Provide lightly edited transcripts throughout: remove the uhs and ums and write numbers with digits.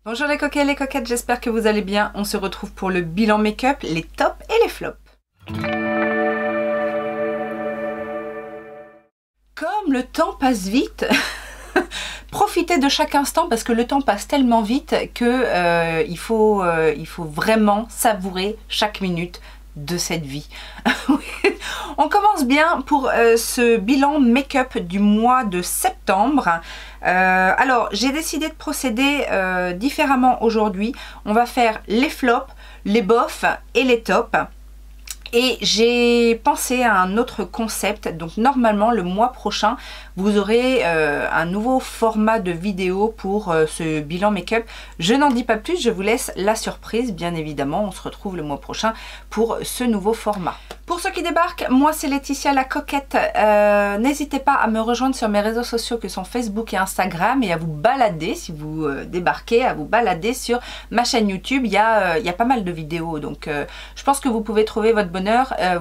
Bonjour les coquets et les coquettes, j'espère que vous allez bien. On se retrouve pour le bilan make-up, les tops et les flops. Comme le temps passe vite, profitez de chaque instant parce que le temps passe tellement vite que il faut vraiment savourer chaque minute de cette vie. On commence bien pour ce bilan make-up du mois de septembre. Alors j'ai décidé de procéder différemment aujourd'hui. On va faire les flops, les bofs et les tops. Et j'ai pensé à un autre concept, donc normalement le mois prochain vous aurez un nouveau format de vidéo pour ce bilan make-up. Je n'en dis pas plus, je vous laisse la surprise, bien évidemment, on se retrouve le mois prochain pour ce nouveau format. Pour ceux qui débarquent, moi c'est Laetitia la coquette, n'hésitez pas à me rejoindre sur mes réseaux sociaux que sont Facebook et Instagram et à vous balader, si vous débarquez, à vous balader sur ma chaîne YouTube, il y a pas mal de vidéos, donc je pense que vous pouvez trouver votre bonheur.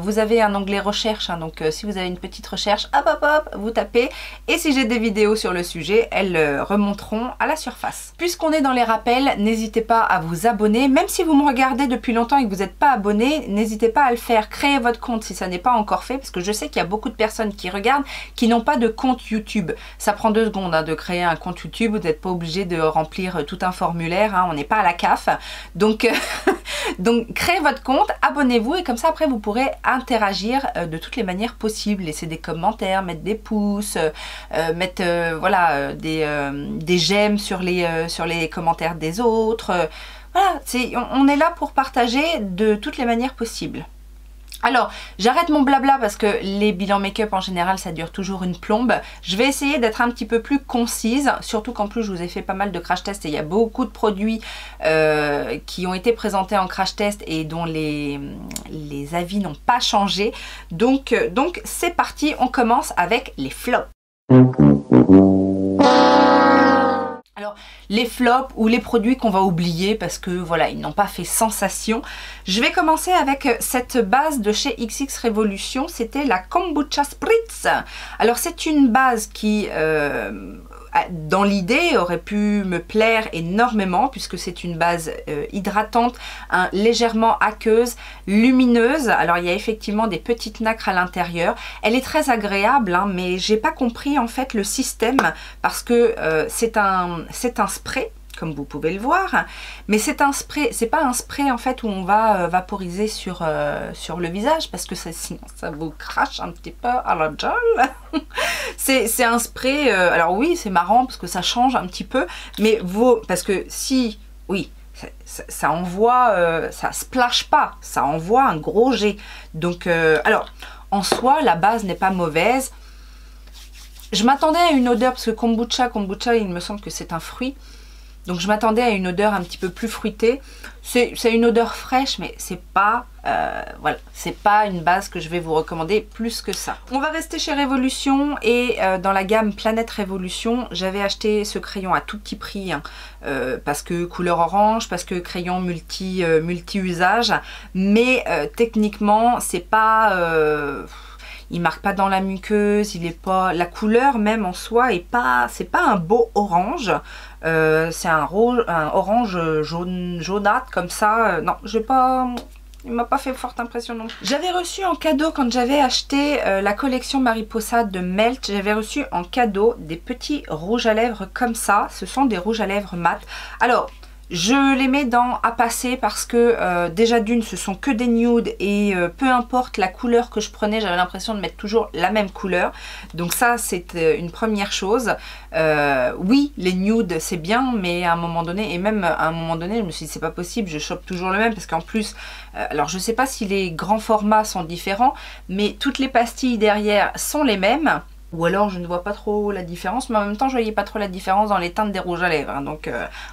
Vous avez un onglet recherche, hein, donc si vous avez une petite recherche, hop hop hop, vous tapez et si j'ai des vidéos sur le sujet, elles remonteront à la surface. Puisqu'on est dans les rappels, n'hésitez pas à vous abonner, même si vous me regardez depuis longtemps et que vous n'êtes pas abonné, n'hésitez pas à le faire, créez votre compte si ça n'est pas encore fait, parce que je sais qu'il y a beaucoup de personnes qui regardent qui n'ont pas de compte YouTube. Ça prend 2 secondes hein, de créer un compte YouTube, vous n'êtes pas obligé de remplir tout un formulaire, hein, on n'est pas à la CAF, donc créez votre compte, abonnez-vous et comme ça après vous pourrez interagir de toutes les manières possibles, laisser des commentaires, mettre des pouces, mettre voilà, des j'aime sur les commentaires des autres, voilà, on est là pour partager de toutes les manières possibles. Alors, j'arrête mon blabla parce que les bilans make-up en général ça dure toujours une plombe. Je vais essayer d'être un petit peu plus concise, surtout qu'en plus je vous ai fait pas mal de crash tests et il y a beaucoup de produits qui ont été présentés en crash test et dont les avis n'ont pas changé. Donc c'est parti, on commence avec les flops. Alors, les flops ou les produits qu'on va oublier parce que voilà, ils n'ont pas fait sensation. Je vais commencer avec cette base de chez XX Revolution, c'était la Kombucha Spritz. Alors, c'est une base qui, dans l'idée, aurait pu me plaire énormément puisque c'est une base hydratante, hein, légèrement aqueuse, lumineuse. Alors, il y a effectivement des petites nacres à l'intérieur. Elle est très agréable, hein, mais j'ai pas compris en fait le système parce que c'est un spray, comme vous pouvez le voir, mais c'est un spray, c'est pas un spray en fait où on va vaporiser sur le visage parce que sinon ça vous crache un petit peu à la gueule. C'est un spray, alors oui c'est marrant parce que ça change un petit peu, mais parce que si, oui, ça envoie, ça splash pas, ça envoie un gros jet. Donc, alors, en soi, la base n'est pas mauvaise. Je m'attendais à une odeur, parce que kombucha, il me semble que c'est un fruit. Donc je m'attendais à une odeur un petit peu plus fruitée. C'est une odeur fraîche, mais c'est pas, voilà, c'est pas une base que je vais vous recommander plus que ça. On va rester chez Révolution et dans la gamme Planète Révolution, j'avais acheté ce crayon à tout petit prix, hein, parce que couleur orange, parce que crayon multi-usage, mais techniquement c'est pas... il marque pas dans la muqueuse, il est pas, la couleur même en soi est pas, c'est pas un beau orange, c'est un orange jaunâtre comme ça. Non, j'ai pas, il m'a pas fait forte impression non plus. J'avais reçu en cadeau quand j'avais acheté la collection Mariposa de Melt, j'avais reçu en cadeau des petits rouges à lèvres comme ça. Ce sont des rouges à lèvres mat. Alors je les mets dans à passer parce que déjà d'une ce sont que des nudes et peu importe la couleur que je prenais, j'avais l'impression de mettre toujours la même couleur. Donc ça c'est une première chose. Oui les nudes c'est bien, mais à un moment donné, et même à un moment donné je me suis dit c'est pas possible, je chope toujours le même parce qu'en plus, alors je sais pas si les grands formats sont différents, mais toutes les pastilles derrière sont les mêmes. Ou alors je ne vois pas trop la différence, mais en même temps je voyais pas trop la différence dans les teintes des rouges à lèvres, hein. Donc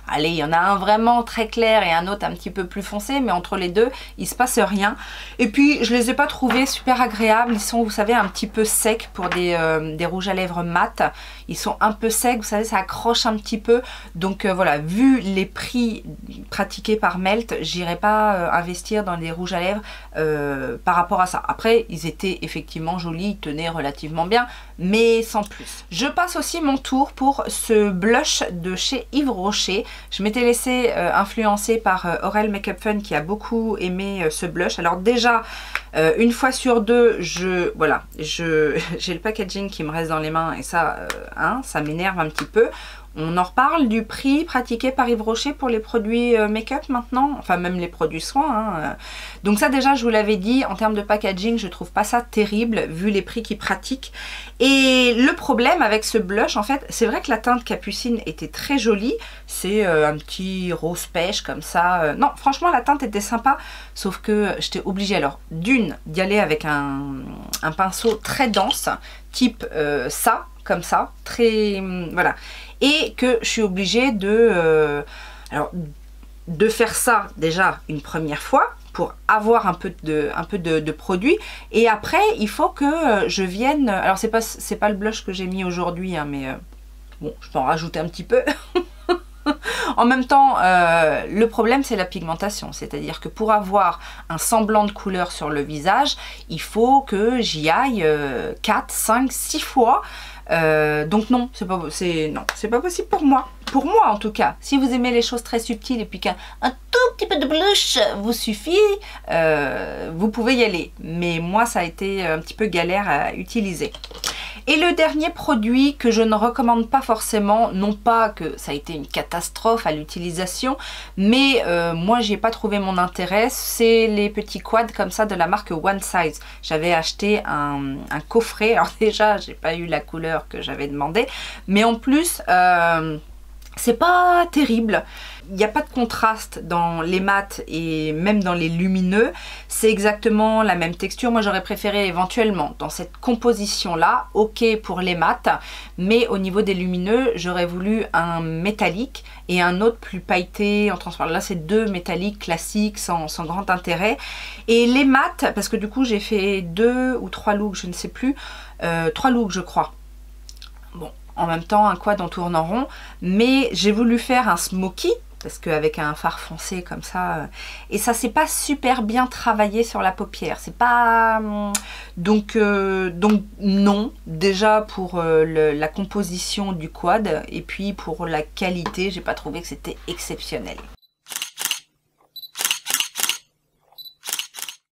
allez, il y en a un vraiment très clair et un autre un petit peu plus foncé, mais entre les deux il se passe rien. Et puis je les ai pas trouvés super agréables, ils sont, vous savez, un petit peu secs pour des rouges à lèvres mat. Ils sont un peu secs, vous savez, ça accroche un petit peu. Donc voilà, vu les prix pratiqués par Melt, j'irai pas investir dans des rouges à lèvres par rapport à ça. Après ils étaient effectivement jolis, ils tenaient relativement bien, mais sans plus. Je passe aussi mon tour pour ce blush de chez Yves Rocher. Je m'étais laissée influencer par Aurel Makeup Fun qui a beaucoup aimé ce blush. Alors déjà, une fois sur deux, j'ai le packaging qui me reste dans les mains et ça, ça m'énerve un petit peu. On en reparle du prix pratiqué par Yves Rocher pour les produits make-up maintenant, enfin même les produits soins. Donc ça déjà je vous l'avais dit, en termes de packaging je trouve pas ça terrible vu les prix qu'ils pratiquent. Et le problème avec ce blush en fait, c'est vrai que la teinte Capucine était très jolie, c'est un petit rose pêche comme ça. Non franchement la teinte était sympa, sauf que j'étais obligée alors d'une d'y aller avec un pinceau très dense, type ça, comme ça, très... voilà. Et que je suis obligée de faire ça déjà une première fois pour avoir un peu de produit. Et après, il faut que je vienne... Alors, c'est pas le blush que j'ai mis aujourd'hui, hein, mais bon, je peux en rajouter un petit peu. En même temps, le problème c'est la pigmentation, c'est-à-dire que pour avoir un semblant de couleur sur le visage, il faut que j'y aille 4, 5, 6 fois. Donc non, c'est pas possible pour moi. Pour moi en tout cas. Si vous aimez les choses très subtiles et puis qu'un tout petit peu de blush vous suffit, vous pouvez y aller. Mais moi ça a été un petit peu galère à utiliser. Et le dernier produit que je ne recommande pas forcément, non pas que ça a été une catastrophe à l'utilisation, mais moi j'ai pas trouvé mon intérêt, c'est les petits quads comme ça de la marque One Size. J'avais acheté un coffret, alors déjà j'ai pas eu la couleur que j'avais demandé, mais en plus c'est pas terrible. Il n'y a pas de contraste dans les mats et même dans les lumineux. C'est exactement la même texture. Moi, j'aurais préféré éventuellement dans cette composition-là, ok pour les mats, mais au niveau des lumineux, j'aurais voulu un métallique et un autre plus pailleté en transparent. Là, c'est deux métalliques classiques sans grand intérêt. Et les mats, parce que du coup, j'ai fait 2 ou 3 looks, je ne sais plus, 3 looks, je crois. Bon, en même temps, un quad en tourne en rond, mais j'ai voulu faire un smoky, parce qu'avec un fard foncé comme ça, et ça c'est pas super bien travaillé sur la paupière, c'est pas... Donc non, déjà pour la composition du quad, et puis pour la qualité, j'ai pas trouvé que c'était exceptionnel.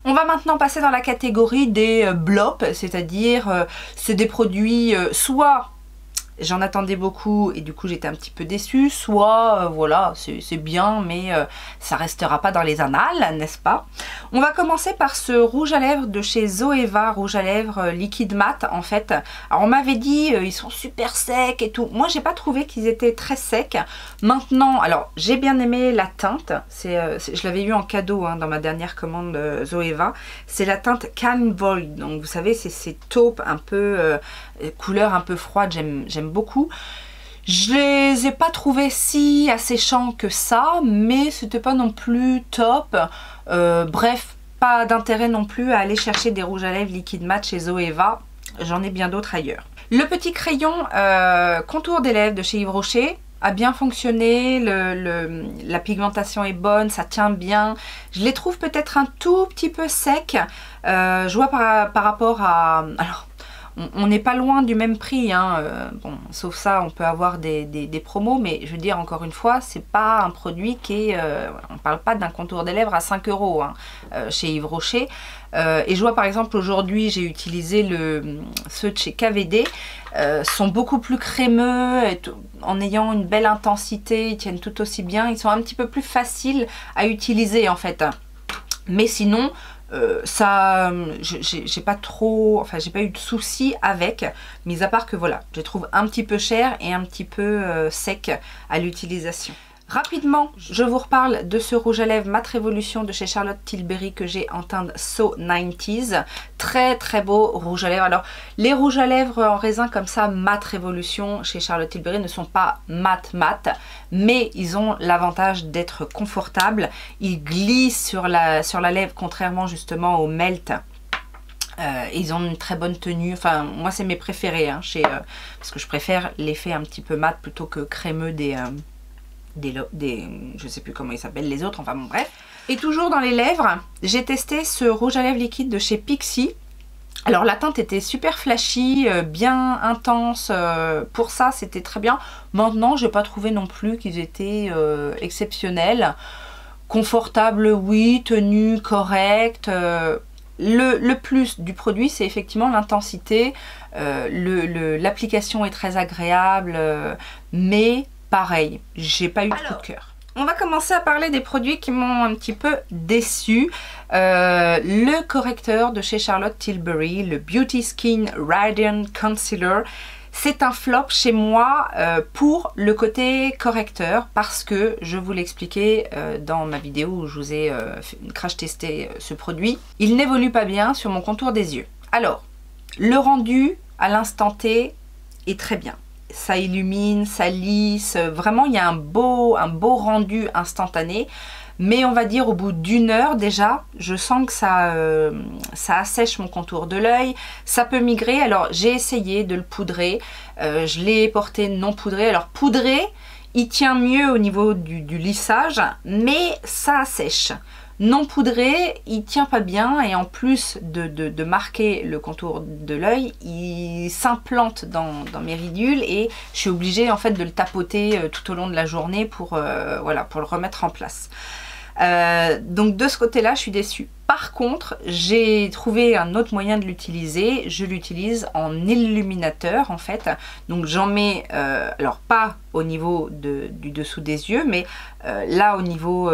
On va maintenant passer dans la catégorie des blops, c'est-à-dire c'est des produits soit... J'en attendais beaucoup et du coup j'étais un petit peu déçue, soit voilà c'est bien mais ça restera pas dans les annales, n'est-ce pas? On va commencer par ce rouge à lèvres de chez Zoeva, rouge à lèvres liquide mat en fait. Alors on m'avait dit ils sont super secs et tout, moi j'ai pas trouvé qu'ils étaient très secs. Maintenant, alors j'ai bien aimé la teinte, je l'avais eu en cadeau dans ma dernière commande Zoeva, c'est la teinte Calm Void, donc vous savez c'est ces taupes un peu... couleur un peu froide, j'aime beaucoup. Je les ai pas trouvés si asséchants que ça, mais c'était pas non plus top. Bref, pas d'intérêt non plus à aller chercher des rouges à lèvres liquide mat chez Zoeva. J'en ai bien d'autres ailleurs. Le petit crayon contour des lèvres de chez Yves Rocher a bien fonctionné, la pigmentation est bonne, ça tient bien. Je les trouve peut-être un tout petit peu secs. Je vois par rapport à... Alors, on n'est pas loin du même prix, bon, sauf ça on peut avoir des promos, mais je veux dire encore une fois, c'est pas un produit qui est, on parle pas d'un contour des lèvres à 5 € chez Yves Rocher. Et je vois par exemple aujourd'hui j'ai utilisé ceux de chez KVD, sont beaucoup plus crémeux, en ayant une belle intensité, ils tiennent tout aussi bien, ils sont un petit peu plus faciles à utiliser en fait. Mais sinon... ça, j'ai pas trop, enfin j'ai pas eu de soucis avec, mis à part que voilà, je les trouve un petit peu cher et un petit peu sec à l'utilisation. Rapidement, je vous reparle de ce rouge à lèvres Matte Révolution de chez Charlotte Tilbury que j'ai en teinte So 90s. Très très beau rouge à lèvres. Alors les rouges à lèvres en raisin comme ça Matte Révolution chez Charlotte Tilbury ne sont pas mat, mais ils ont l'avantage d'être confortables. Ils glissent sur la lèvre contrairement justement au melt. Ils ont une très bonne tenue, enfin moi c'est mes préférés parce que je préfère l'effet un petit peu mat plutôt que crémeux je sais plus comment ils s'appellent les autres, enfin bon bref. Et toujours dans les lèvres, j'ai testé ce rouge à lèvres liquide de chez Pixi. Alors la teinte était super flashy, bien intense, pour ça c'était très bien. Maintenant j'ai pas trouvé non plus qu'ils étaient exceptionnels. Confortable, oui, tenue correcte. Le plus du produit, c'est effectivement l'intensité. L'application est très agréable, mais pareil, j'ai pas eu de coup de cœur. On va commencer à parler des produits qui m'ont un petit peu déçue. Le correcteur de chez Charlotte Tilbury, le Beauty Skin Radiant Concealer. C'est un flop chez moi pour le côté correcteur parce que je vous l'expliquais dans ma vidéo où je vous ai crash testé ce produit. Il n'évolue pas bien sur mon contour des yeux. Alors, le rendu à l'instant T est très bien. Ça illumine, ça lisse, vraiment il y a un beau rendu instantané. Mais on va dire au bout d'une heure déjà, je sens que ça assèche mon contour de l'œil, ça peut migrer. Alors j'ai essayé de le poudrer, je l'ai porté non poudré. Alors poudré, il tient mieux au niveau du lissage, mais ça assèche. Non poudré, il tient pas bien et en plus de marquer le contour de l'œil, il s'implante dans mes ridules et je suis obligée en fait de le tapoter tout au long de la journée pour, voilà, pour le remettre en place. Donc de ce côté-là, je suis déçue. Par contre, j'ai trouvé un autre moyen de l'utiliser. Je l'utilise en illuminateur en fait. Donc j'en mets, alors pas au niveau du dessous des yeux, mais là au niveau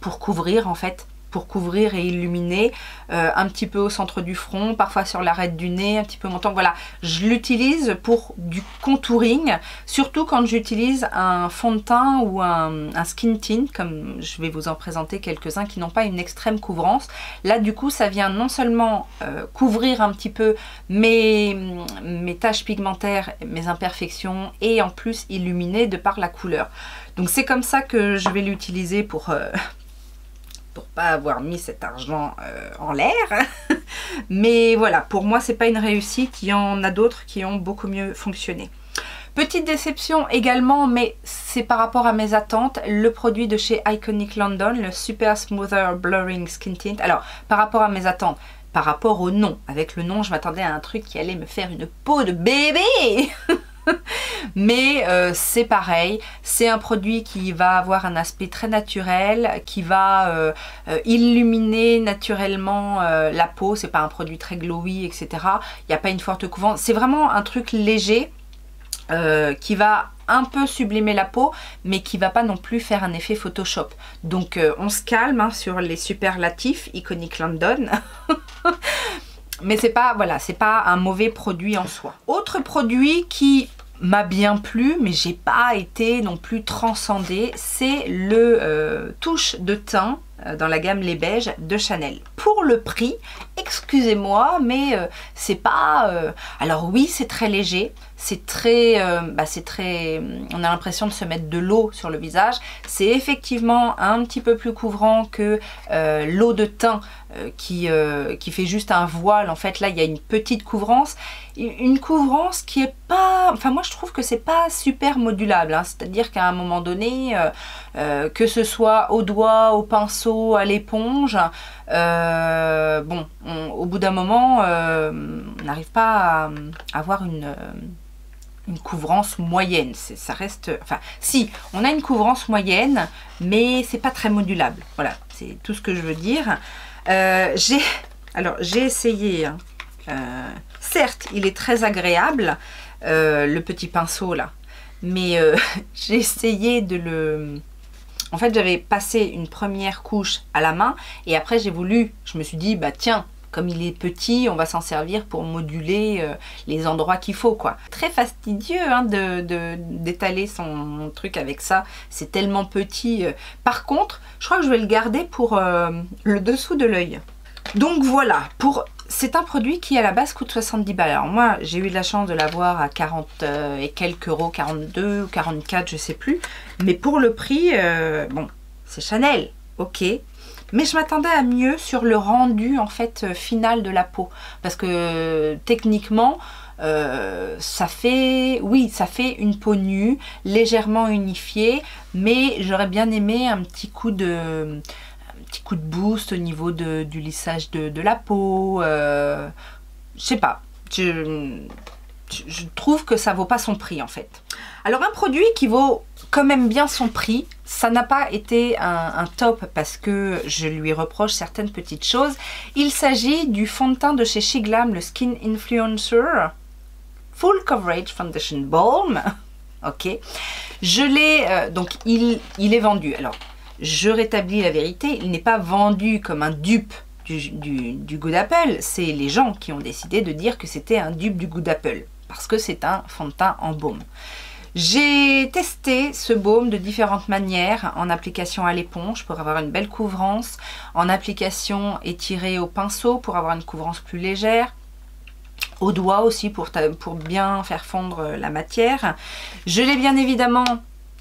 pour couvrir en fait, pour couvrir et illuminer un petit peu au centre du front, parfois sur l'arête du nez, un petit peu montant. Voilà, je l'utilise pour du contouring, surtout quand j'utilise un fond de teint ou un skin tint, comme je vais vous en présenter quelques-uns qui n'ont pas une extrême couvrance. Là du coup ça vient non seulement couvrir un petit peu mes taches pigmentaires, mes imperfections, et en plus illuminer de par la couleur. Donc c'est comme ça que je vais l'utiliser pour pas avoir mis cet argent en l'air. Mais voilà, pour moi c'est pas une réussite, il y en a d'autres qui ont beaucoup mieux fonctionné. Petite déception également, mais c'est par rapport à mes attentes, le produit de chez Iconic London, le Super Smoother Blurring Skin Tint. Alors par rapport à mes attentes, par rapport au nom, avec le nom je m'attendais à un truc qui allait me faire une peau de bébé. Mais c'est pareil, c'est un produit qui va avoir un aspect très naturel, qui va illuminer naturellement la peau. C'est pas un produit très glowy, etc. Il n'y a pas une forte couvrance, c'est vraiment un truc léger qui va un peu sublimer la peau, mais qui va pas non plus faire un effet Photoshop. Donc on se calme hein, sur les superlatifs Iconic London. Mais c'est pas, voilà, c'est pas un mauvais produit en soi. Autre produit qui m'a bien plu, mais j'ai pas été non plus transcendée, c'est le touche de teint dans la gamme Les Beiges de Chanel. Pour le prix, excusez-moi, mais c'est pas... alors oui, c'est très léger, c'est très... on a l'impression de se mettre de l'eau sur le visage. C'est effectivement un petit peu plus couvrant que l'eau de teint qui fait juste un voile. En fait, là, il y a une petite couvrance. Une couvrance qui est pas... Enfin, moi, je trouve que c'est pas super modulable. Hein. C'est-à-dire qu'à un moment donné, que ce soit au doigt, au pinceau, à l'éponge, bon, au bout d'un moment, on n'arrive pas à avoir une couvrance moyenne. Ça reste... Enfin, si, on a une couvrance moyenne, mais c'est pas très modulable. Voilà, c'est tout ce que je veux dire. J'ai essayé... Hein, certes, il est très agréable, le petit pinceau là, mais j'ai essayé de le... En fait, j'avais passé une première couche à la main et après je me suis dit, bah tiens, comme il est petit, on va s'en servir pour moduler les endroits qu'il faut, quoi. Très fastidieux hein, d'étaler son truc avec ça, c'est tellement petit. Par contre, je crois que je vais le garder pour le dessous de l'œil. Donc voilà, c'est un produit qui à la base coûte 70 balles. Alors moi j'ai eu de la chance de l'avoir à 40 et quelques euros, 42 ou 44, je sais plus. Mais pour le prix, bon, c'est Chanel, ok. Mais je m'attendais à mieux sur le rendu en fait final de la peau. Parce que techniquement, ça fait une peau nue, légèrement unifiée. Mais j'aurais bien aimé un petit coup de petit coup de boost au niveau du lissage de la peau. Je sais pas. Je trouve que ça vaut pas son prix en fait. Alors un produit qui vaut quand même bien son prix, ça n'a pas été un top parce que je lui reproche certaines petites choses. Il s'agit du fond de teint de chez Shiglam, le Skin Influencer Full Coverage Foundation Balm. Ok. Je l'ai, donc il est vendu. Alors je rétablis la vérité, il n'est pas vendu comme un dupe du Good Apple. C'est les gens qui ont décidé de dire que c'était un dupe du Good Apple parce que c'est un fond de teint en baume. J'ai testé ce baume de différentes manières, en application à l'éponge pour avoir une belle couvrance, en application étirée au pinceau pour avoir une couvrance plus légère, au doigt aussi pour bien faire fondre la matière. Je l'ai bien évidemment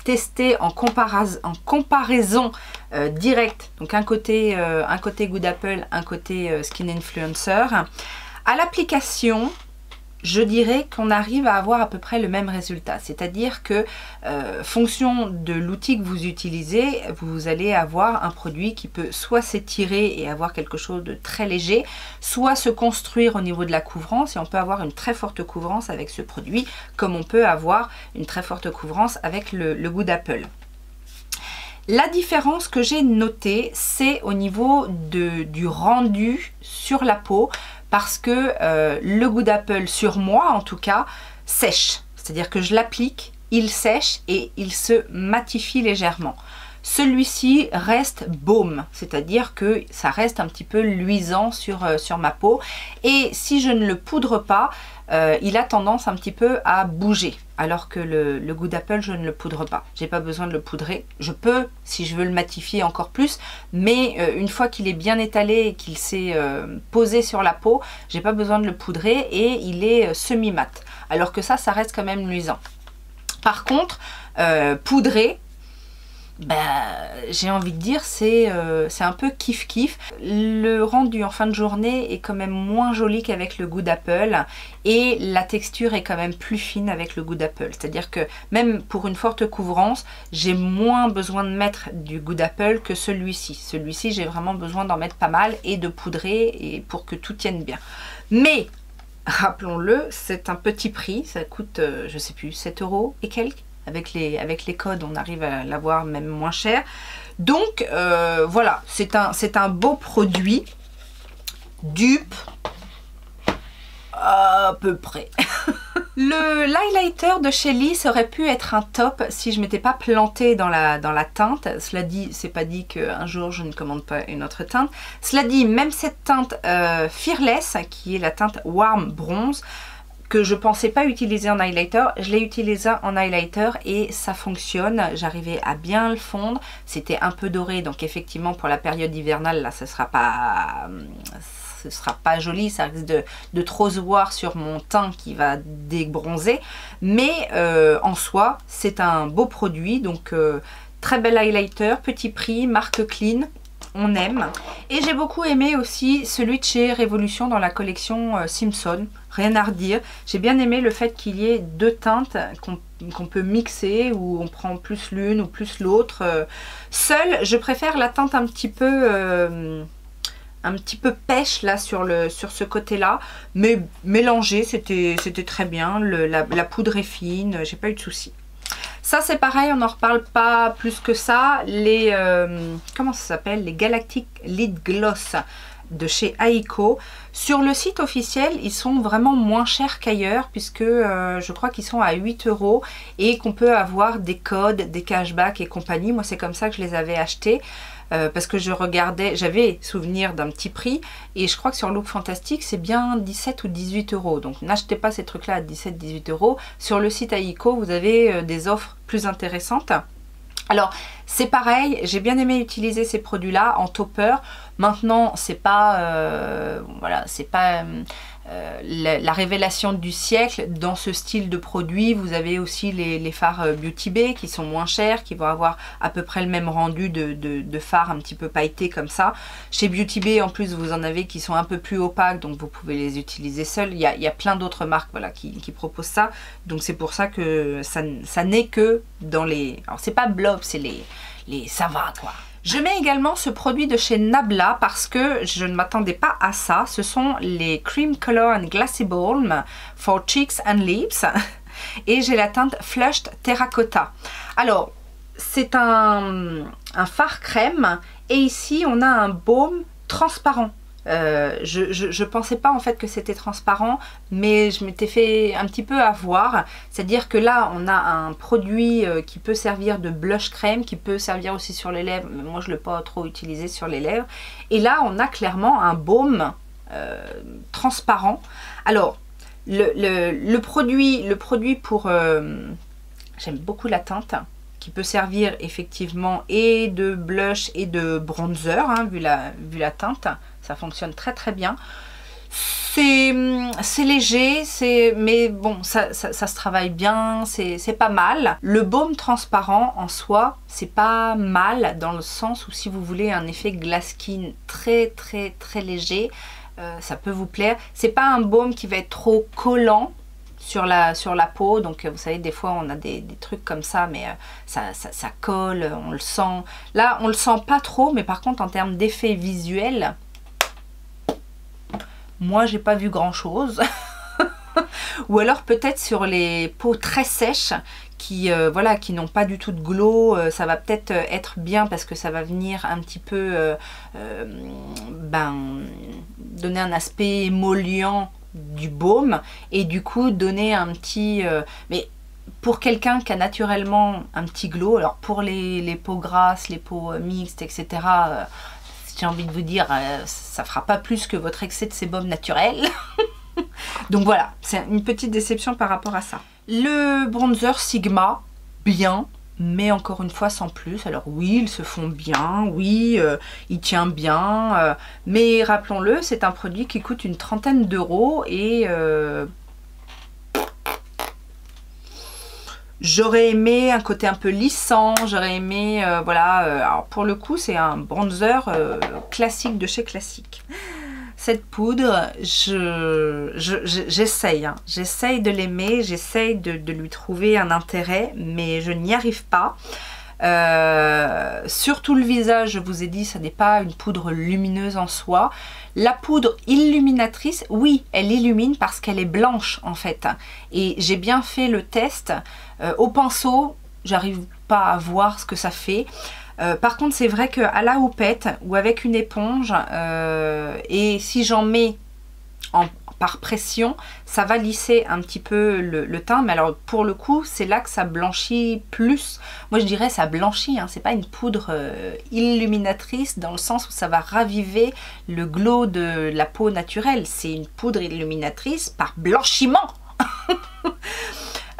testé en comparaison directe, donc un côté Good Apple, un côté Skin Influencer. À l'application, je dirais qu'on arrive à avoir à peu près le même résultat, c'est-à-dire que fonction de l'outil que vous utilisez, vous allez avoir un produit qui peut soit s'étirer et avoir quelque chose de très léger, soit se construire au niveau de la couvrance, et on peut avoir une très forte couvrance avec ce produit, comme on peut avoir une très forte couvrance avec le Good Apple. La différence que j'ai notée, c'est au niveau du rendu sur la peau, parce que le Good Apple, sur moi en tout cas, sèche. C'est-à-dire que je l'applique, il sèche et il se matifie légèrement. Celui-ci reste baume, c'est-à-dire que ça reste un petit peu luisant sur ma peau. Et si je ne le poudre pas, il a tendance un petit peu à bouger. Alors que le Good Apple, je ne le poudre pas. J'ai pas besoin de le poudrer. Je peux, si je veux le matifier encore plus, mais une fois qu'il est bien étalé et qu'il s'est posé sur la peau, j'ai pas besoin de le poudrer et il est semi-mat. Alors que ça reste quand même luisant. Par contre, poudrer, j'ai envie de dire c'est un peu kiff-kiff. Le rendu en fin de journée est quand même moins joli qu'avec le Good Apple et la texture est quand même plus fine avec le Good Apple. C'est-à-dire que même pour une forte couvrance, j'ai moins besoin de mettre du Good Apple que celui-ci. Celui-ci, j'ai vraiment besoin d'en mettre pas mal et de poudrer et pour que tout tienne bien. Mais rappelons-le, c'est un petit prix, ça coûte, je sais plus, 7 € et quelques. Avec les codes, on arrive à l'avoir même moins cher. Donc, voilà, c'est un beau produit. Dupe, à peu près. L'highlighter de chez Lee aurait pu être un top si je m'étais pas plantée dans la teinte. Cela dit, c'est pas dit qu'un jour je ne commande pas une autre teinte. Cela dit, même cette teinte Fearless, qui est la teinte Warm Bronze, que je pensais pas utiliser en highlighter, je l'ai utilisé en highlighter et ça fonctionne. J'arrivais à bien le fondre, c'était un peu doré, donc effectivement pour la période hivernale là ce sera pas joli, ça risque de trop se voir sur mon teint qui va débronzer, mais en soi c'est un beau produit, donc très bel highlighter, petit prix, marque Clean. On aime. Et j'ai beaucoup aimé aussi celui de chez Révolution dans la collection Simpson. Rien à redire. J'ai bien aimé le fait qu'il y ait deux teintes qu'on peut mixer, où on prend plus l'une ou plus l'autre. Seule, je préfère la teinte un petit peu pêche là sur ce côté-là. Mais mélangé, c'était très bien. La poudre est fine, j'ai pas eu de soucis. Ça c'est pareil, on n'en reparle pas plus que ça. Les comment ça s'appelle, les Galactic Lid Gloss de chez Aiko. Sur le site officiel, ils sont vraiment moins chers qu'ailleurs, puisque je crois qu'ils sont à 8 € et qu'on peut avoir des codes, des cashbacks et compagnie. Moi c'est comme ça que je les avais achetés. Parce que je regardais, j'avais souvenir d'un petit prix et je crois que sur Look Fantastic c'est bien 17 ou 18 €. Donc n'achetez pas ces trucs là à 17-18 €. Sur le site Aiko vous avez des offres plus intéressantes. Alors c'est pareil, j'ai bien aimé utiliser ces produits là en topper. Maintenant c'est pas voilà, c'est pas la révélation du siècle dans ce style de produit. Vous avez aussi les fards Beauty Bay qui sont moins chers, qui vont avoir à peu près le même rendu de fards un petit peu pailletés comme ça. Chez Beauty Bay en plus vous en avez qui sont un peu plus opaques, donc vous pouvez les utiliser seuls. Il y a plein d'autres marques voilà, qui proposent ça, donc c'est pour ça que ça n'est que dans les... Alors c'est pas Blob, c'est les ça va quoi. Je mets également ce produit de chez Nabla parce que je ne m'attendais pas à ça. Ce sont les Cream Color and Glassy Balm for Cheeks and Lips. Et j'ai la teinte Flushed Terracotta. Alors, c'est un fard crème. Et ici, on a un baume transparent. Je pensais pas en fait que c'était transparent, mais je m'étais fait un petit peu avoir. C'est-à-dire que là, on a un produit qui peut servir de blush crème, qui peut servir aussi sur les lèvres, mais moi je ne l'ai pas trop utilisé sur les lèvres. Et là, on a clairement un baume transparent. Alors, le produit pour... j'aime beaucoup la teinte, qui peut servir effectivement et de blush et de bronzer, hein, vu la teinte. Ça fonctionne très très bien. C'est léger, mais bon, ça se travaille bien, c'est pas mal. Le baume transparent en soi, c'est pas mal dans le sens où si vous voulez un effet glass skin très très très léger, ça peut vous plaire. C'est pas un baume qui va être trop collant sur la peau, donc vous savez des fois on a des trucs comme ça, mais ça colle, on le sent. Là on le sent pas trop, mais par contre en termes d'effet visuel, moi j'ai pas vu grand chose. Ou alors peut-être sur les peaux très sèches qui voilà, qui n'ont pas du tout de glow, ça va peut-être être bien parce que ça va venir un petit peu donner un aspect émollient du baume et du coup donner un petit mais pour quelqu'un qui a naturellement un petit glow, alors pour les peaux grasses, les peaux mixtes, etc., j'ai envie de vous dire, ça fera pas plus que votre excès de sébum naturel. Donc voilà, c'est une petite déception par rapport à ça. Le bronzer Sigma, bien, mais encore une fois sans plus. Alors oui, ils se font bien, oui, il tient bien, mais rappelons-le, c'est un produit qui coûte une trentaine d'euros et j'aurais aimé un côté un peu lissant, j'aurais aimé, voilà, alors pour le coup c'est un bronzer classique de chez Classique. Cette poudre, j'essaye, hein. J'essaye de l'aimer, j'essaye de lui trouver un intérêt, mais je n'y arrive pas. Surtout le visage, je vous ai dit, ça n'est pas une poudre lumineuse en soi. La poudre illuminatrice, oui, elle illumine parce qu'elle est blanche en fait. Et j'ai bien fait le test. Au pinceau, j'arrive pas à voir ce que ça fait. Par contre, c'est vrai qu'à la houppette ou avec une éponge, et si j'en mets par pression, ça va lisser un petit peu le teint. Mais alors, pour le coup, c'est là que ça blanchit plus. Moi, je dirais ça blanchit, hein. C'est pas une poudre illuminatrice dans le sens où ça va raviver le glow de la peau naturelle. C'est une poudre illuminatrice par blanchiment.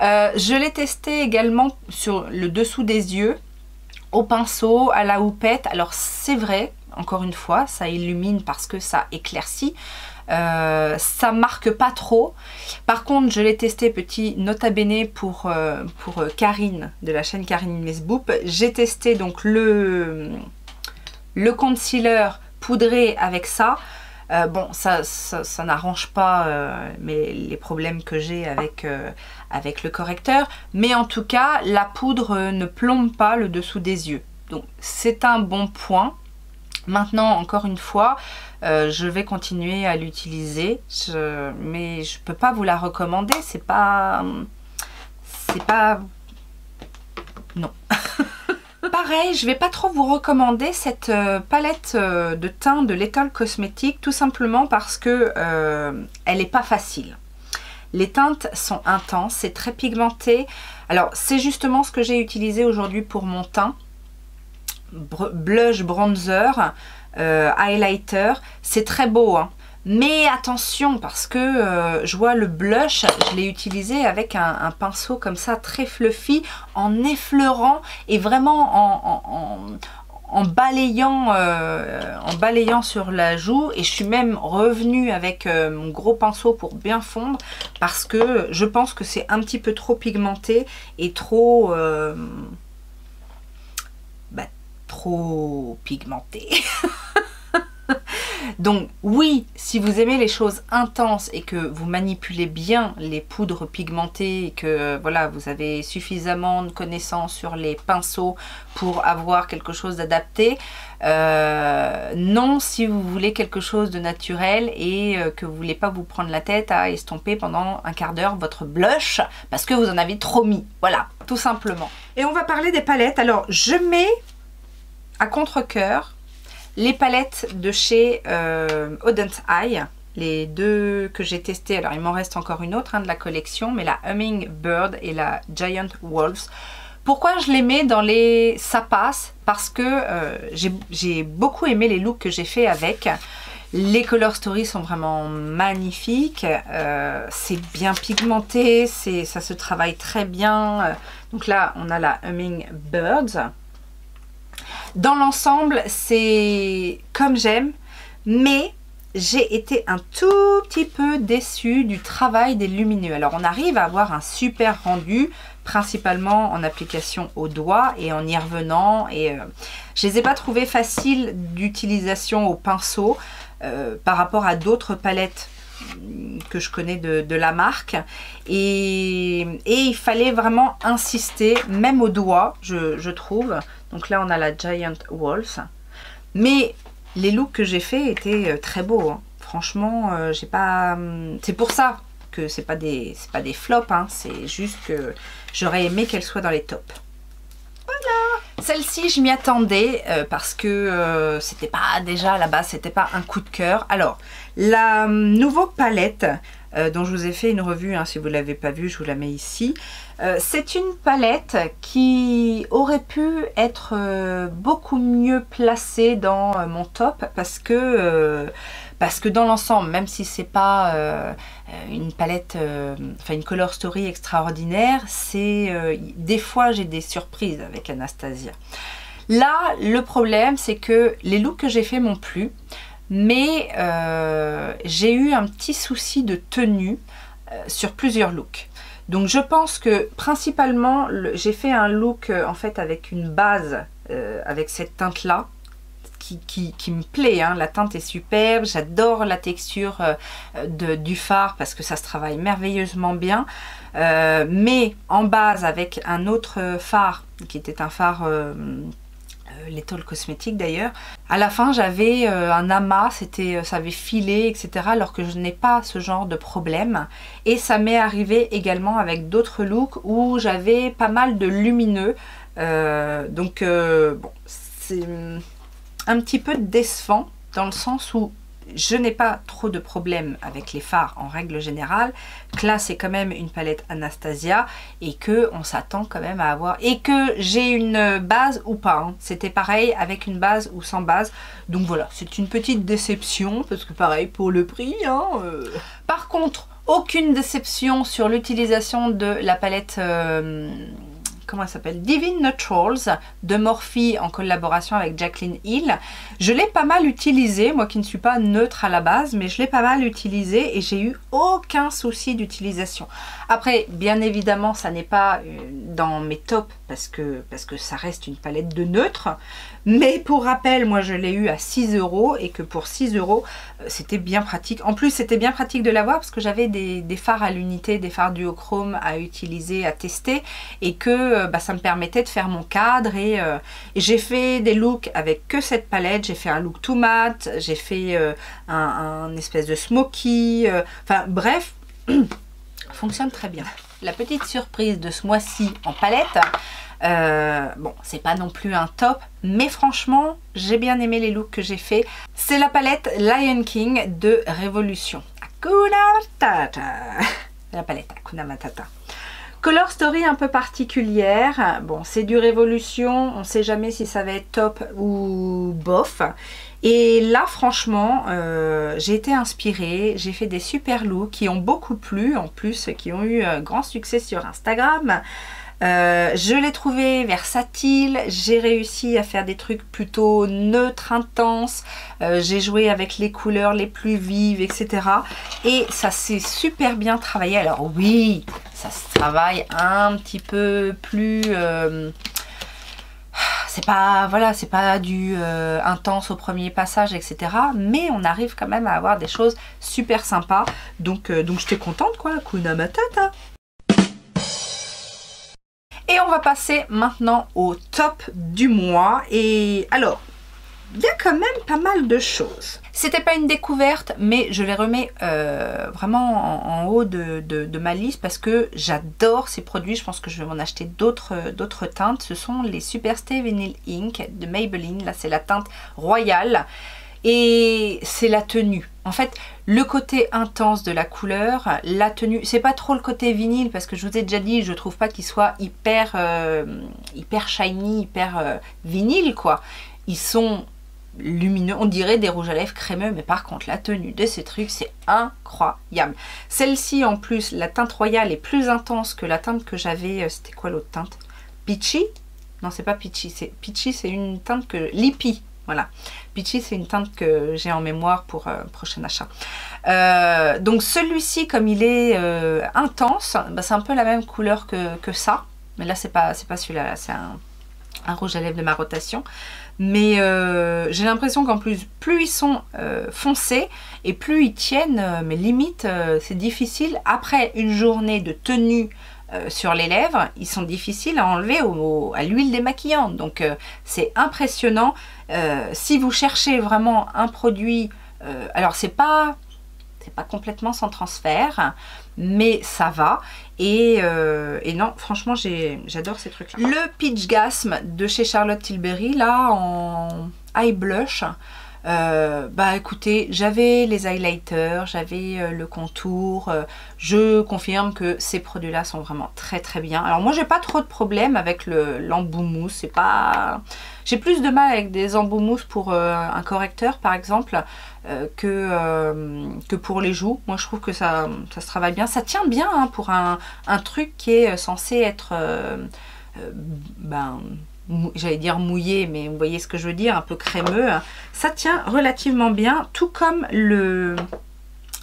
Je l'ai testé également sur le dessous des yeux, au pinceau, à la houppette. Alors c'est vrai, encore une fois, ça illumine parce que ça éclaircit. Ça marque pas trop. Par contre, je l'ai testé, petit nota bene pour Karine de la chaîne Karine Mesboop. J'ai testé donc le concealer poudré avec ça. Bon, ça n'arrange pas les problèmes que j'ai avec le correcteur, mais en tout cas la poudre ne plombe pas le dessous des yeux, donc c'est un bon point. Maintenant, encore une fois, je vais continuer à l'utiliser, mais je peux pas vous la recommander, c'est pas non. Pareil, je vais pas trop vous recommander cette palette de teint de L'Étoile Cosmétique, tout simplement parce que elle est pas facile. Les teintes sont intenses, c'est très pigmenté. Alors c'est justement ce que j'ai utilisé aujourd'hui pour mon teint. Blush, bronzer, highlighter, c'est très beau, hein. Mais attention parce que je vois le blush, je l'ai utilisé avec un pinceau comme ça très fluffy, en effleurant et vraiment en balayant sur la joue, et je suis même revenue avec mon gros pinceau pour bien fondre parce que je pense que c'est un petit peu trop pigmenté et trop trop pigmenté. Donc oui, si vous aimez les choses intenses et que vous manipulez bien les poudres pigmentées et que voilà, vous avez suffisamment de connaissances sur les pinceaux pour avoir quelque chose d'adapté, non si vous voulez quelque chose de naturel et que vous voulez pas vous prendre la tête à estomper pendant un quart d'heure votre blush parce que vous en avez trop mis. Voilà, tout simplement. Et on va parler des palettes. Alors je mets à contre-cœur les palettes de chez Odent Eye, les deux que j'ai testées. Alors il m'en reste encore une autre de la collection, mais la Hummingbird et la Giant Wolves. Pourquoi je les mets dans les ça passe? Parce que j'ai beaucoup aimé les looks que j'ai fait avec. Les color stories sont vraiment magnifiques, c'est bien pigmenté, ça se travaille très bien. Donc là on a la Hummingbird. Dans l'ensemble c'est comme j'aime, mais j'ai été un tout petit peu déçue du travail des lumineux. Alors on arrive à avoir un super rendu, principalement en application au doigt et en y revenant. Et je les ai pas trouvés faciles d'utilisation au pinceau par rapport à d'autres palettes que je connais de la marque. Et il fallait vraiment insister, même au doigt, je trouve. Donc là on a la Giant Wolves. Mais les looks que j'ai fait étaient très beaux. Hein. Franchement, j'ai pas. C'est pour ça que c'est pas des flops. Hein. C'est juste que j'aurais aimé qu'elles soient dans les tops. Voilà. Celle-ci, je m'y attendais parce que c'était pas déjà à la base, c'était pas un coup de cœur. Alors, la nouvelle palette dont je vous ai fait une revue, hein, si vous ne l'avez pas vue, je vous la mets ici. C'est une palette qui aurait pu être beaucoup mieux placée dans mon top parce que dans l'ensemble, même si c'est pas une palette, enfin une color story extraordinaire, c'est des fois j'ai des surprises avec Anastasia. Là, le problème c'est que les looks que j'ai fait m'ont plu, mais j'ai eu un petit souci de tenue sur plusieurs looks. Donc je pense que principalement j'ai fait un look en fait avec une base avec cette teinte là qui me plaît, hein. La teinte est superbe, j'adore la texture du fard parce que ça se travaille merveilleusement bien, mais en base avec un autre fard qui était un fard Little Cosmétique d'ailleurs. À la fin j'avais un amas, ça avait filé etc, alors que je n'ai pas ce genre de problème. Et ça m'est arrivé également avec d'autres looks où j'avais pas mal de lumineux, donc bon, c'est un petit peu décevant dans le sens où je n'ai pas trop de problèmes avec les fards en règle générale, que là c'est quand même une palette Anastasia et que on s'attend quand même à avoir, et que j'ai une base ou pas, hein. C'était pareil avec une base ou sans base, donc voilà, c'est une petite déception parce que pareil pour le prix, hein, Par contre, aucune déception sur l'utilisation de la palette comment elle s'appelle, Divine Neutrals de Morphe en collaboration avec Jaclyn Hill. Je l'ai pas mal utilisé, moi qui ne suis pas neutre à la base, mais je l'ai pas mal utilisé et j'ai eu aucun souci d'utilisation. Après, bien évidemment, ça n'est pas dans mes tops parce que ça reste une palette de neutre. Mais pour rappel, moi je l'ai eu à 6 € et que pour 6 €, c'était bien pratique. En plus, c'était bien pratique de l'avoir parce que j'avais des fards à l'unité, des fards duochrome à utiliser, à tester, et que ça me permettait de faire mon cadre. Et j'ai fait des looks avec que cette palette. J'ai fait un look tout mat, j'ai fait un espèce de smoky, enfin bref, fonctionne très bien. La petite surprise de ce mois-ci en palette, bon, c'est pas non plus un top, mais franchement, j'ai bien aimé les looks que j'ai fait. C'est la palette Lion King de Révolution. Hakuna Matata. La palette Hakuna Matata. Color story un peu particulière. Bon, c'est du Révolution, on sait jamais si ça va être top ou bof. Et là, franchement, j'ai été inspirée, j'ai fait des super looks qui ont beaucoup plu, en plus, qui ont eu grand succès sur Instagram. Je l'ai trouvé versatile, j'ai réussi à faire des trucs plutôt neutres, intenses, j'ai joué avec les couleurs les plus vives, etc. Et ça s'est super bien travaillé. Alors oui, ça se travaille un petit peu plus... c'est pas, voilà, c'est pas du intense au premier passage, etc. Mais on arrive quand même à avoir des choses super sympas. Donc j'étais contente, quoi. Kuna Matata. Et on va passer maintenant au top du mois. Et alors, il y a quand même pas mal de choses. C'était pas une découverte, mais je les remets vraiment en haut de ma liste parce que j'adore ces produits. Je pense que je vais m'en acheter d'autres teintes. Ce sont les Superstay Vinyl Ink de Maybelline. Là, c'est la teinte royale. Et c'est la tenue. En fait, le côté intense de la couleur, la tenue, c'est pas trop le côté vinyle parce que je vous ai déjà dit, je trouve pas qu'il soit hyper shiny, hyper vinyle, quoi. Ils sont lumineux, on dirait des rouges à lèvres crémeux, mais par contre la tenue de ces trucs c'est incroyable. Celle-ci en plus, la teinte royale est plus intense que la teinte que j'avais, c'était quoi l'autre teinte? Peachy? Non, c'est pas Peachy, c'est une teinte que... Lippy, voilà. Peachy, c'est une teinte que j'ai en mémoire pour prochain achat. Donc celui-ci, comme il est intense, bah, c'est un peu la même couleur que ça, mais là c'est pas celui-là, c'est un rouge à lèvres de ma rotation. Mais j'ai l'impression qu'en plus ils sont foncés et plus ils tiennent, mais limite c'est difficile. Après une journée de tenue sur les lèvres, ils sont difficiles à enlever à l'huile démaquillante. Donc c'est impressionnant. Si vous cherchez vraiment un produit, alors c'est pas complètement sans transfert, mais ça va. Et non, franchement, j'adore ces trucs-là. Le Peach Gasm de chez Charlotte Tilbury, là, en eye blush. Bah écoutez, j'avais les highlighters, j'avais le contour. Je confirme que ces produits-là sont vraiment très très bien. Alors moi, j'ai pas trop de problème avec l'embout mousse. C'est pas... J'ai plus de mal avec des embouts mousse pour un correcteur, par exemple, que pour les joues. Moi, je trouve que ça se travaille bien. Ça tient bien hein, pour un truc qui est censé être... j'allais dire mouillé, mais vous voyez ce que je veux dire, un peu crémeux. Ça tient relativement bien, tout comme le...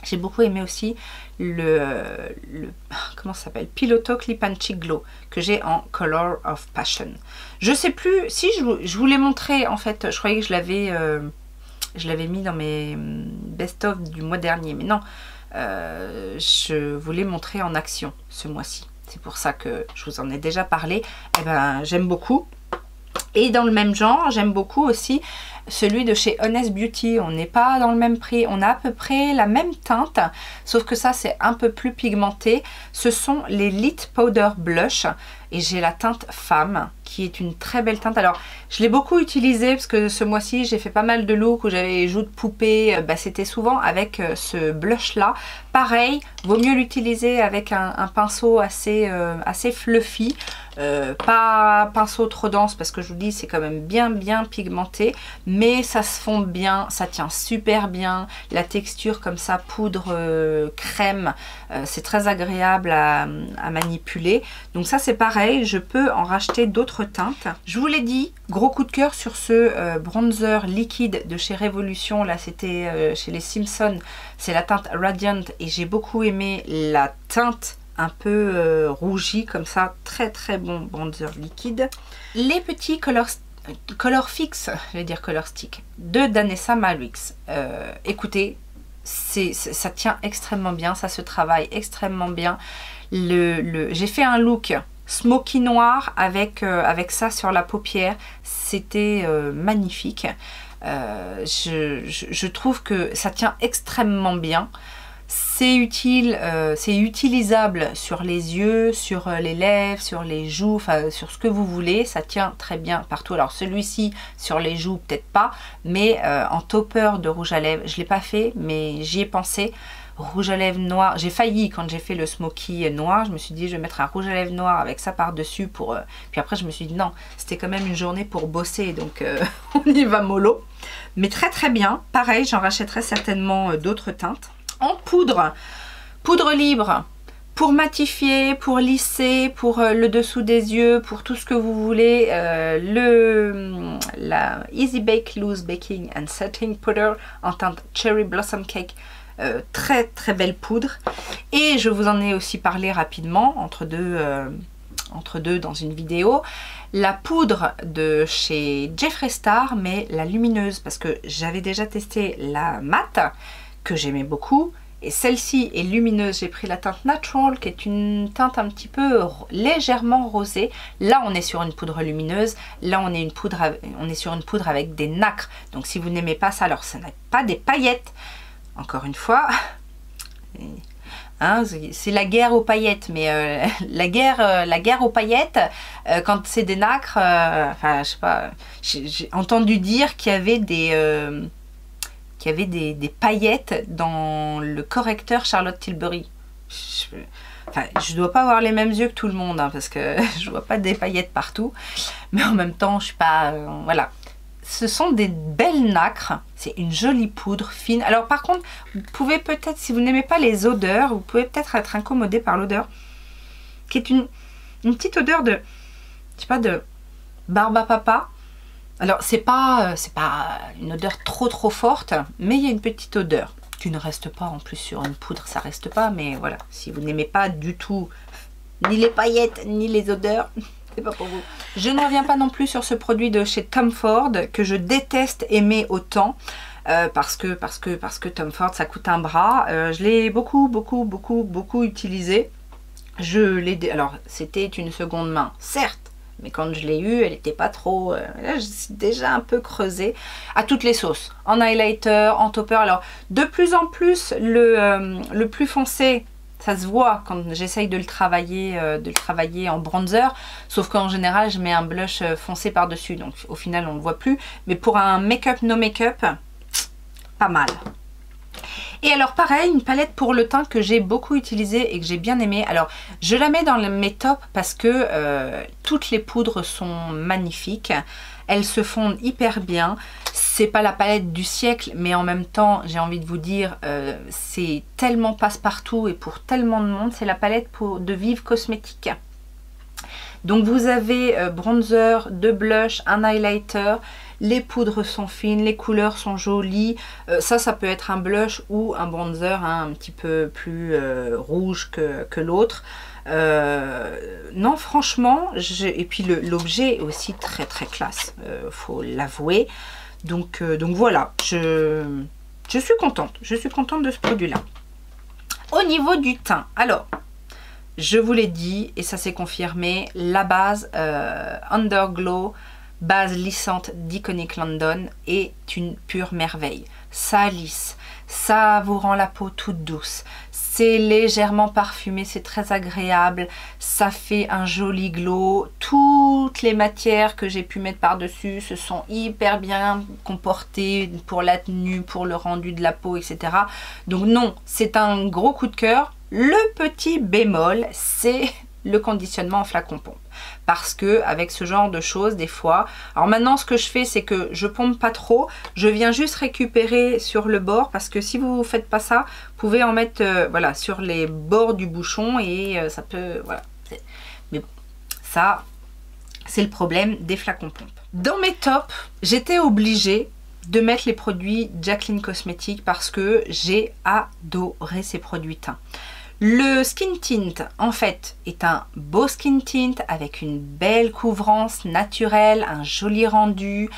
J'ai beaucoup aimé aussi comment ça s'appelle, Piloto Clip and Cheek Glow, que j'ai en Color of Passion. Je sais plus, si je vous l'ai montré, en fait, je croyais que je l'avais mis dans mes best-of du mois dernier, mais non, je vous l'ai montré en action ce mois-ci. C'est pour ça que je vous en ai déjà parlé. Eh ben, j'aime beaucoup. Et dans le même genre, j'aime beaucoup aussi celui de chez Honest Beauty. On n'est pas dans le même prix, on a à peu près la même teinte, sauf que ça c'est un peu plus pigmenté. Ce sont les Lit Powder Blush et j'ai la teinte Femme qui est une très belle teinte. Alors je l'ai beaucoup utilisée parce que ce mois-ci j'ai fait pas mal de looks où j'avais les joues de poupée, c'était souvent avec ce blush là. Pareil, vaut mieux l'utiliser avec un pinceau assez fluffy. Pas pinceau trop dense parce que je vous dis c'est quand même bien pigmenté, mais ça se fond bien, ça tient super bien, la texture comme ça poudre crème, c'est très agréable à manipuler. Donc ça c'est pareil, je peux en racheter d'autres teintes. Je vous l'ai dit, gros coup de cœur sur ce bronzer liquide de chez Révolution. Là c'était chez les Simpsons, c'est la teinte Radiant et j'ai beaucoup aimé la teinte un peu rougi comme ça, très bon bronzer liquide. Les petits Color Fix, je vais dire Color Stick de Danessa Myricks. Écoutez, ça tient extrêmement bien, ça se travaille extrêmement bien. J'ai fait un look smoky noir avec ça sur la paupière, c'était magnifique. Je trouve que ça tient extrêmement bien. C'est utile, c'est utilisable sur les yeux, sur les lèvres, sur les joues, enfin sur ce que vous voulez. Ça tient très bien partout. Alors celui-ci sur les joues peut-être pas, mais en topper de rouge à lèvres, je ne l'ai pas fait, mais j'y ai pensé. Rouge à lèvres noir, j'ai failli quand j'ai fait le smoky noir, je me suis dit je vais mettre un rouge à lèvres noir avec ça par dessus pour... Puis après je me suis dit non, c'était quand même une journée pour bosser, donc on y va mollo. Mais très bien, pareil j'en rachèterai certainement d'autres teintes. En poudre libre, pour matifier, pour lisser, pour le dessous des yeux, pour tout ce que vous voulez, la Easy Bake Loose Baking and Setting Powder en teinte Cherry Blossom Cake, très belle poudre. Et je vous en ai aussi parlé rapidement entre deux entre deux dans une vidéo. La poudre de chez Jeffree Star, mais la lumineuse, parce que j'avais déjà testé la mat, que j'aimais beaucoup. Et celle-ci est lumineuse, j'ai pris la teinte Natural, qui est une teinte un petit peu légèrement rosée. Là, on est sur une poudre lumineuse. Là, on est sur une poudre avec des nacres. Donc, si vous n'aimez pas ça, alors ce n'est pas des paillettes. Encore une fois, hein, c'est la guerre aux paillettes. Mais la guerre aux paillettes, quand c'est des nacres, enfin, je sais pas, j'ai entendu dire qu'il y avait des paillettes dans le correcteur Charlotte Tilbury. Je dois pas avoir les mêmes yeux que tout le monde, hein, parce que je vois pas des paillettes partout. Mais en même temps, je suis pas... voilà. Ce sont des belles nacres. C'est une jolie poudre fine. Alors par contre, vous pouvez peut-être, si vous n'aimez pas les odeurs, vous pouvez peut-être être incommodé par l'odeur, qui est une petite odeur de... je sais pas, de barbe à papa. Alors, c'est pas une odeur trop forte, mais il y a une petite odeur qui ne reste pas en plus sur une poudre, ça reste pas, mais voilà, si vous n'aimez pas du tout ni les paillettes ni les odeurs, c'est pas pour vous. Je ne reviens pas non plus sur ce produit de chez Tom Ford que je déteste aimer autant. Parce que Tom Ford ça coûte un bras. Je l'ai beaucoup utilisé. Alors c'était une seconde main, certes. Mais quand je l'ai eue, elle n'était pas trop... là, je suis déjà un peu creusée. À toutes les sauces. En highlighter, en topper. Alors, de plus en plus, le plus foncé, ça se voit quand j'essaye de le travailler en bronzer. Sauf qu'en général, je mets un blush foncé par-dessus. Donc, au final, on ne le voit plus. Mais pour un make-up, no make-up, pas mal. Et alors pareil, une palette pour le teint que j'ai beaucoup utilisée et que j'ai bien aimée. Alors je la mets dans mes tops parce que toutes les poudres sont magnifiques. Elles se fondent hyper bien. C'est pas la palette du siècle, mais en même temps, j'ai envie de vous dire, c'est tellement passe-partout et pour tellement de monde. C'est la palette de Vive Cosmétiques. Donc vous avez bronzer, 2 blushs, un highlighter. Les poudres sont fines, les couleurs sont jolies. Ça peut être un blush ou un bronzer hein, un petit peu plus rouge que l'autre. Non, franchement, et puis l'objet est aussi très classe, faut l'avouer. Donc voilà, je suis contente. Je suis contente de ce produit-là. Au niveau du teint, alors... je vous l'ai dit et ça s'est confirmé, la base Underglow, base lissante d'Iconic London est une pure merveille. Ça lisse, ça vous rend la peau toute douce, c'est légèrement parfumé, c'est très agréable, ça fait un joli glow. Toutes les matières que j'ai pu mettre par-dessus se sont hyper bien comportées pour la tenue, pour le rendu de la peau, etc. Donc non, c'est un gros coup de cœur. Le petit bémol, c'est le conditionnement en flacon pompe. Parce que avec ce genre de choses, des fois... alors maintenant, ce que je fais, c'est que je pompe pas trop. Je viens juste récupérer sur le bord. Parce que si vous ne faites pas ça, vous pouvez en mettre voilà, sur les bords du bouchon. Et ça peut... voilà. Mais bon, ça, c'est le problème des flacons pompe. Dans mes tops, j'étais obligée de mettre les produits Jaclyn Cosmetics parce que j'ai adoré ces produits teints. Le skin tint en fait est un beau skin tint avec une belle couvrance naturelle, un joli rendu,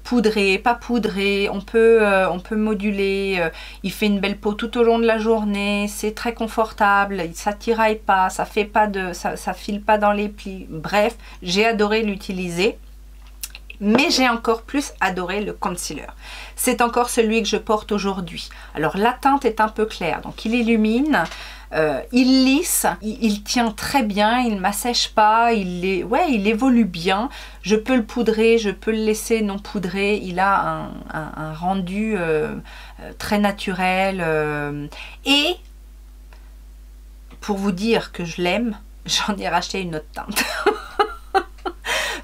poudré, pas poudré, on peut moduler, il fait une belle peau tout au long de la journée, c'est très confortable, ça tiraille pas, ça fait pas ça file pas dans les plis, bref, j'ai adoré l'utiliser. Mais j'ai encore plus adoré le concealer. C'est encore celui que je porte aujourd'hui. Alors la teinte est un peu claire, donc il illumine, il lisse, il tient très bien, il ne m'assèche pas, il évolue bien. Je peux le poudrer, je peux le laisser non poudré. Il a un rendu très naturel. Et pour vous dire que je l'aime, j'en ai racheté une autre teinte.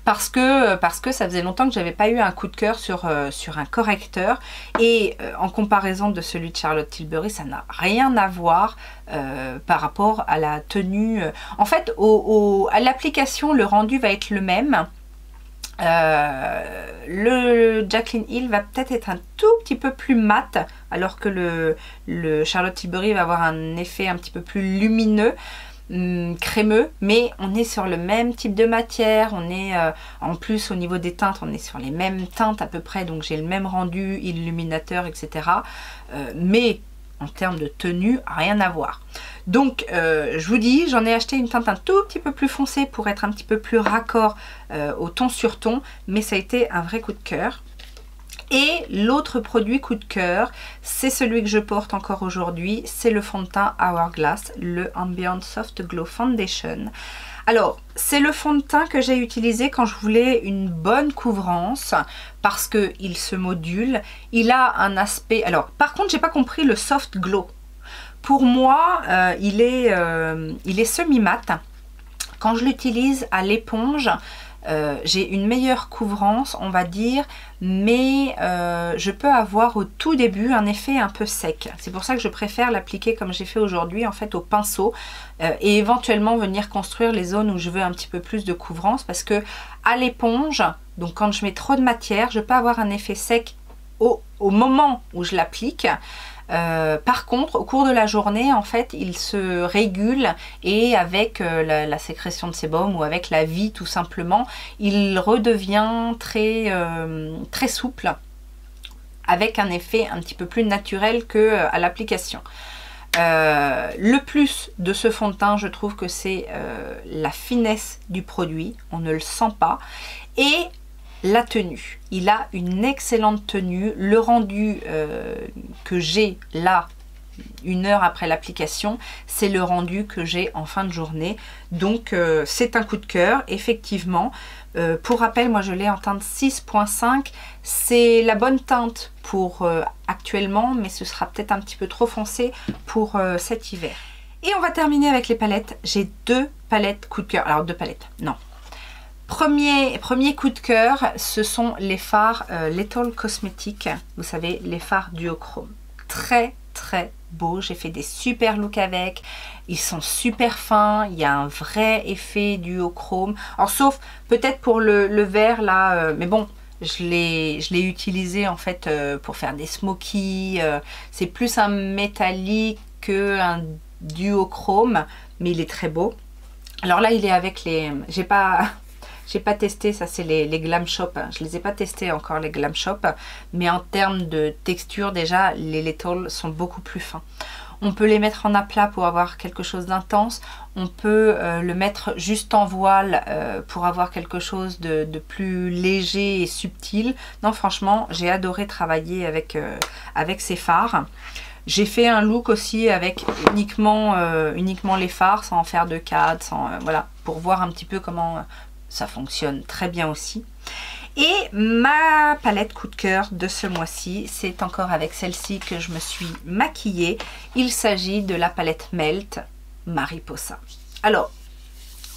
Parce que ça faisait longtemps que j'avais pas eu un coup de cœur sur un correcteur et en comparaison de celui de Charlotte Tilbury, ça n'a rien à voir par rapport à la tenue. En fait, à l'application, le rendu va être le même. Le Jaclyn Hill va peut-être être un tout petit peu plus mat, alors que le Charlotte Tilbury va avoir un effet un petit peu plus lumineux. crémeux, mais on est sur le même type de matière, on est en plus au niveau des teintes, on est sur les mêmes teintes à peu près, donc j'ai le même rendu, illuminateur, etc. Mais en termes de tenue, rien à voir. Donc je vous dis, j'en ai acheté une teinte un tout petit peu plus foncée pour être un petit peu plus raccord au ton sur ton, mais ça a été un vrai coup de cœur. Et l'autre produit coup de cœur, c'est celui que je porte encore aujourd'hui, c'est le fond de teint Hourglass, le Ambient Soft Glow Foundation. Alors, c'est le fond de teint que j'ai utilisé quand je voulais une bonne couvrance, parce qu'il se module, il a un aspect... Alors, par contre, j'ai pas compris le soft glow. Pour moi, il est semi-mat. Quand je l'utilise à l'éponge, j'ai une meilleure couvrance, on va dire, mais je peux avoir au tout début un effet un peu sec. C'est pour ça que je préfère l'appliquer comme j'ai fait aujourd'hui, en fait au pinceau, et éventuellement venir construire les zones où je veux un petit peu plus de couvrance, parce que à l'éponge, donc quand je mets trop de matière, je peux avoir un effet sec au moment où je l'applique. Par contre, au cours de la journée, en fait, il se régule et avec la sécrétion de sébum ou avec la vie tout simplement, il redevient très, très souple avec un effet un petit peu plus naturel qu'à l'application. Le plus de ce fond de teint, je trouve que c'est la finesse du produit, on ne le sent pas, et la tenue. Il a une excellente tenue. Le rendu que j'ai là, 1 heure après l'application, c'est le rendu que j'ai en fin de journée. Donc c'est un coup de cœur, effectivement. Pour rappel, moi je l'ai en teinte 6.5. C'est la bonne teinte pour actuellement, mais ce sera peut-être un petit peu trop foncé pour cet hiver. Et on va terminer avec les palettes. J'ai 2 palettes coup de cœur. Alors 2 palettes, non. Premier coup de cœur, ce sont les fards Little Cosmetics, vous savez, les fards duochrome. Très très beaux, j'ai fait des super looks avec, ils sont super fins, il y a un vrai effet duochrome. Alors sauf peut-être pour le vert là, mais bon, je l'ai utilisé en fait pour faire des smokies, c'est plus un métallique qu'un duochrome, mais il est très beau. Alors là il est avec les... J'ai pas testé, ça c'est les Glam Shop, je les ai pas testés encore les Glam Shop, mais en termes de texture déjà les Little sont beaucoup plus fins. On peut les mettre en aplat pour avoir quelque chose d'intense, on peut le mettre juste en voile pour avoir quelque chose de plus léger et subtil. Non franchement j'ai adoré travailler avec ces fards. J'ai fait un look aussi avec uniquement les fards, sans en faire de cadre, voilà, pour voir un petit peu comment ça fonctionne très bien aussi. Et ma palette coup de cœur de ce mois-ci, c'est encore avec celle-ci que je me suis maquillée. Il s'agit de la palette Melt Mariposa. Alors,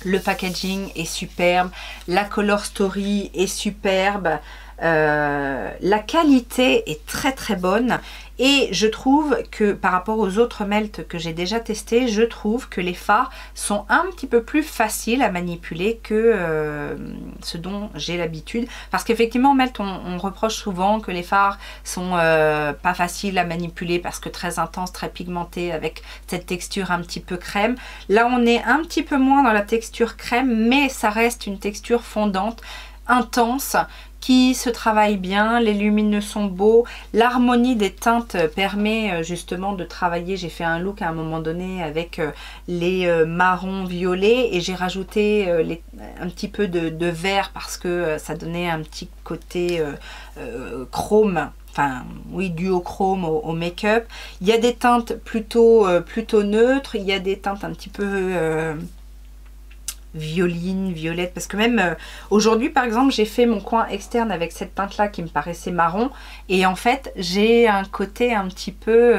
le packaging est superbe, la color story est superbe, la qualité est très très bonne. Et je trouve que par rapport aux autres Melt que j'ai déjà testé, je trouve que les fards sont un petit peu plus faciles à manipuler que ce dont j'ai l'habitude. Parce qu'effectivement, Melt, on reproche souvent que les fards sont pas faciles à manipuler parce que très intenses, très pigmentés, avec cette texture un petit peu crème. Là, on est un petit peu moins dans la texture crème, mais ça reste une texture fondante, intense, qui se travaille bien, les lumineux sont beaux, l'harmonie des teintes permet justement de travailler. J'ai fait un look à un moment donné avec les marrons violets et j'ai rajouté un petit peu de vert parce que ça donnait un petit côté chrome. Enfin, oui, duochrome au make-up. Il y a des teintes plutôt neutres, il y a des teintes un petit peu violine, violette, parce que même aujourd'hui par exemple j'ai fait mon coin externe avec cette teinte là qui me paraissait marron et en fait j'ai un côté un petit peu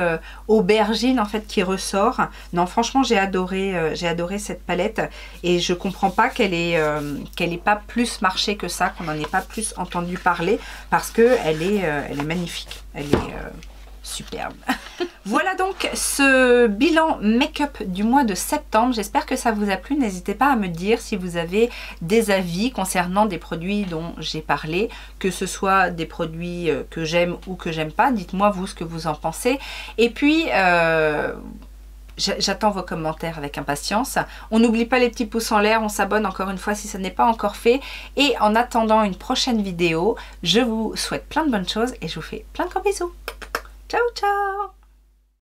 aubergine en fait qui ressort. Non franchement j'ai adoré cette palette et je comprends pas qu'elle ait pas plus marché que ça, qu'on n'en ait pas plus entendu parler, parce que elle est magnifique, elle est superbe. Voilà donc ce bilan make-up du mois de septembre. J'espère que ça vous a plu. N'hésitez pas à me dire si vous avez des avis concernant des produits dont j'ai parlé, que ce soit des produits que j'aime ou que j'aime pas. Dites-moi vous ce que vous en pensez. Et puis j'attends vos commentaires avec impatience. On n'oublie pas les petits pouces en l'air, on s'abonne encore une fois si ça n'est pas encore fait. Et en attendant une prochaine vidéo, je vous souhaite plein de bonnes choses et je vous fais plein de gros bisous. Ciao, ciao!